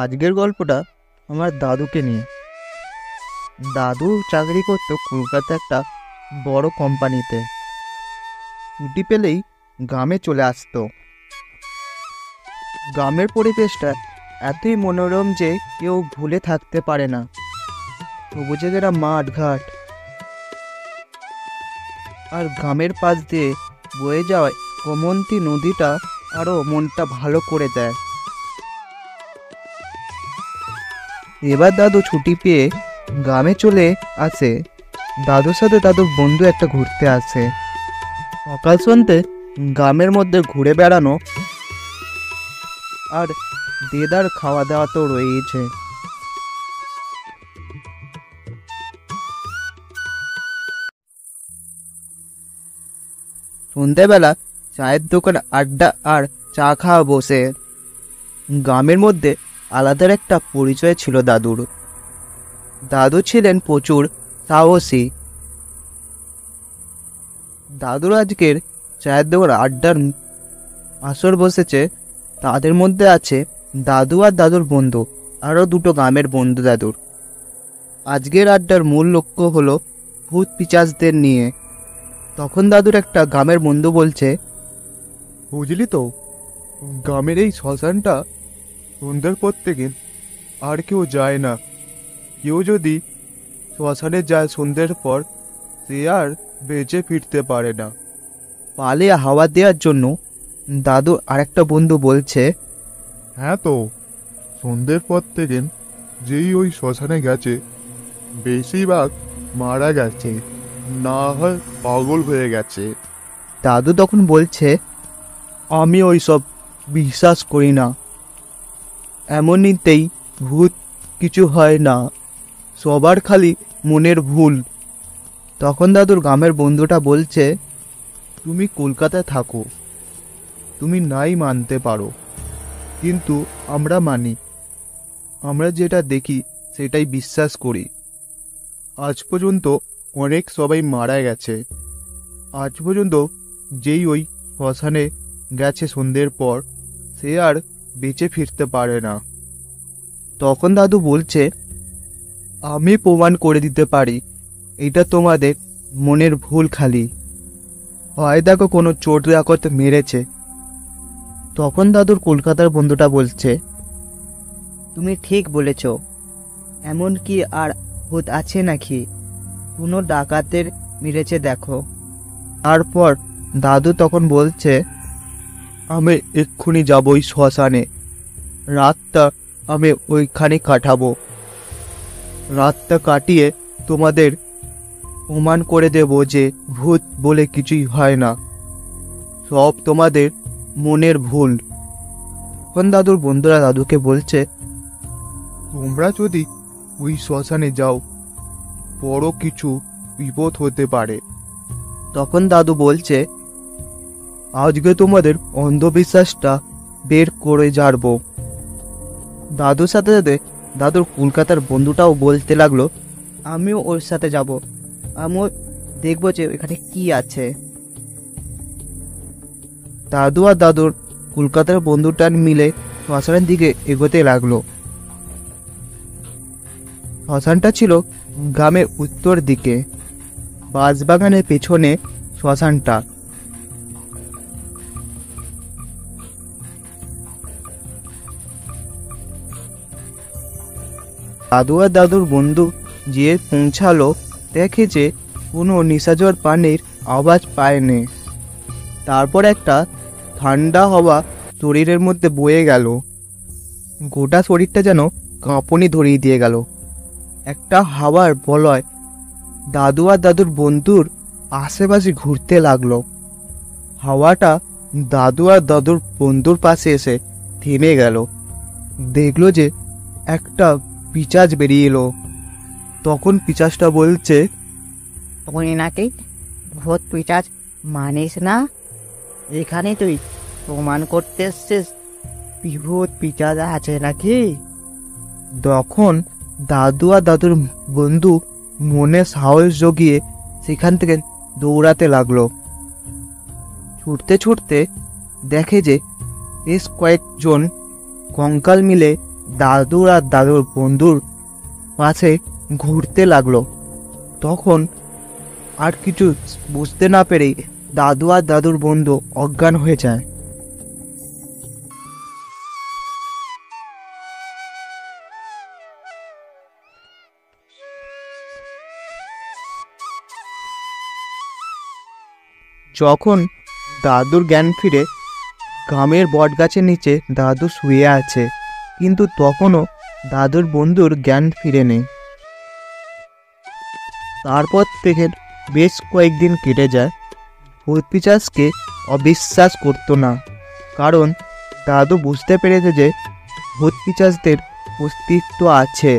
আজকের গল্পটা আমার দাদুকে নিয়ে। দাদু চাকরি করতো কলকাতা একটা বড় কোম্পানিতে। ছুটি পেলেই গ্রামে চলে আসতো। গ্রামের পরিবেশটা এতই মনোরম যে কেউ ভুলে থাকতে পারে না। সবুজে ঘেরা মাঠ ঘাট আর গ্রামের পাশ দিয়ে বয়ে যাওয়ায় গোমন্তী নদীটা আরও মনটা ভালো করে দেয়। এবার দাদু ছুটি পেয়ে গ্রামে চলে আসে। দাদুর সাথে দাদুর বন্ধু একটা ঘুরতে আসে। সকাল সন্ধ্যে গ্রামের মধ্যে ঘুরে বেড়ানো আর দেদার খাওয়া দাওয়া তো রয়েছে। সন্ধ্যেবেলা চায়ের দোকানে আড্ডা আর চা খাওয়া বসে। গ্রামের মধ্যে আলাদার একটা পরিচয় ছিল দাদুর। দাদু ছিলেন প্রচুর সাহসী। দাদুর আজকের চায়ের দোকান আড্ডার আসর বসেছে। তাদের মধ্যে আছে দাদু আর দাদুর বন্ধু, আরও দুটো গ্রামের বন্ধু দাদুর। আজকের আড্ডার মূল লক্ষ্য হলো ভূত পিশাচদের নিয়ে। তখন দাদুর একটা গ্রামের বন্ধু বলছে, বুঝলি তো, গ্রামের এই শ্মশানটা সন্ধ্যার পর থেকে আর কেউ যায় না। কেউ যদি শ্মশানে যায় সন্ধ্যের পর, সে আর বেঁচে ফিরতে পারে না। পালিয়ে হাওয়া দেওয়ার জন্য দাদু আরেকটা বন্ধু বলছে, হ্যাঁ তো, সন্ধ্যের পর থেকে যেই ওই শ্মশানে গেছে, বেশিরভাগ মারা গেছে, না হয় পাগল হয়ে গেছে। দাদু তখন বলছে, আমি ওই সব বিশ্বাস করি না। এমনিতেই ভূত কিছু হয় না, সবার খালি মনের ভুল। তখন দাদুর গ্রামের বন্ধুটা বলছে, তুমি কলকাতায় থাকো, তুমি নাই মানতে পারো, কিন্তু আমরা মানি। আমরা যেটা দেখি সেটাই বিশ্বাস করি। আজ পর্যন্ত অনেক সবাই মারা গেছে। আজ পর্যন্ত যেই ওই শ্মশানে গেছে সন্ধ্যের পর, সে আর বেঁচে ফিরতে পারে না। তখন দাদু বলছে, আমি প্রমাণ করে দিতে পারি এটা তোমাদের মনের ভুল খালি। হয় দেখো কোনো চোট ডাকাত মেরেছে। তখন দাদুর কলকাতার বন্ধুটা বলছে, তুমি ঠিক বলেছ। এমন কি আর ভূত আছে নাকি? কোনো ডাকাতের মেরেছে দেখো। তারপর দাদু তখন বলছে, আমি এক্ষুনি যাবো ওই শ্মশানে। রাতটা আমি ওইখানে কাটাবো। রাতটা কাটিয়ে তোমাদের প্রমাণ করে দেব যে ভূত বলে কিছুই হয় না, সব তোমাদের মনের ভুল। তখন দাদুর বন্ধুরা দাদুকে বলছে, তোমরা যদি ওই শ্মশানে যাও, বড় কিছু বিপদ হতে পারে। তখন দাদু বলছে, আজকে তোমাদের অন্ধবিশ্বাসটা বের করে ছাড়বো। দাদুর সাথে সাথে দাদুর কলকাতার বন্ধুটাও বলতে লাগলো, আমিও ওর সাথে যাব, আমিও দেখবো যে এখানে কি আছে। দাদু আর দাদুর কলকাতার বন্ধুটা মিলে শ্মশানের দিকে এগোতে লাগলো। শ্মশানটা ছিল গ্রামের উত্তর দিকে, বাঁশবাগানের পেছনে শ্মশানটা। দাদু আর দাদুর বন্ধু যে পৌঁছালো, দেখে যে কোনো নিশাচর প্রাণীর আওয়াজ পায়নি। তারপর একটা ঠান্ডা হাওয়া শরীরের মধ্যে বয়ে গেল। গোটা শরীরটা যেন কাঁপুনি ধরিয়ে দিয়ে গেল। একটা হাওয়ার বলয় দাদু আর দাদুর বন্ধুর আশেপাশে ঘুরতে লাগলো। হাওয়াটা দাদু আর দাদুর বন্ধুর পাশে এসে থেমে গেল। দেখলো যে একটা পিশাচ বেরিয়ে এলো। তখন পিশাচটা বলছে, তুই নাকি ভূত পিশাচ মানিস না? এখানে তুই প্রমাণ করতে এসছিস ভূত পিশাচ আছে নাকি? তখন দাদু আর দাদুর বন্ধু মনে সাহস জগিয়ে সেখান থেকে দৌড়াতে লাগলো। ছুটতে ছুটতে দেখে যে বেশ কয়েকজন কঙ্কাল মিলে দাদু আর দাদুর বন্ধুর পাশে ঘুরতে লাগলো। তখন আর কিছু বুঝতে না পেরেই দাদু আর দাদুর বন্ধু অজ্ঞান হয়ে যায়। যখন দাদুর জ্ঞান ফিরে, গ্রামের বটগাছের নিচে দাদু শুয়ে আছে, কিন্তু তখনও দাদুর বন্ধুর জ্ঞান ফিরেনি। তারপর থেকে বেশ কয়েকদিন কেটে যায়। ভূতপিশাচকে অবিশ্বাস করতো না, কারণ দাদু বুঝতে পেরেছে যে ভূতপিশাচদের অস্তিত্ব আছে।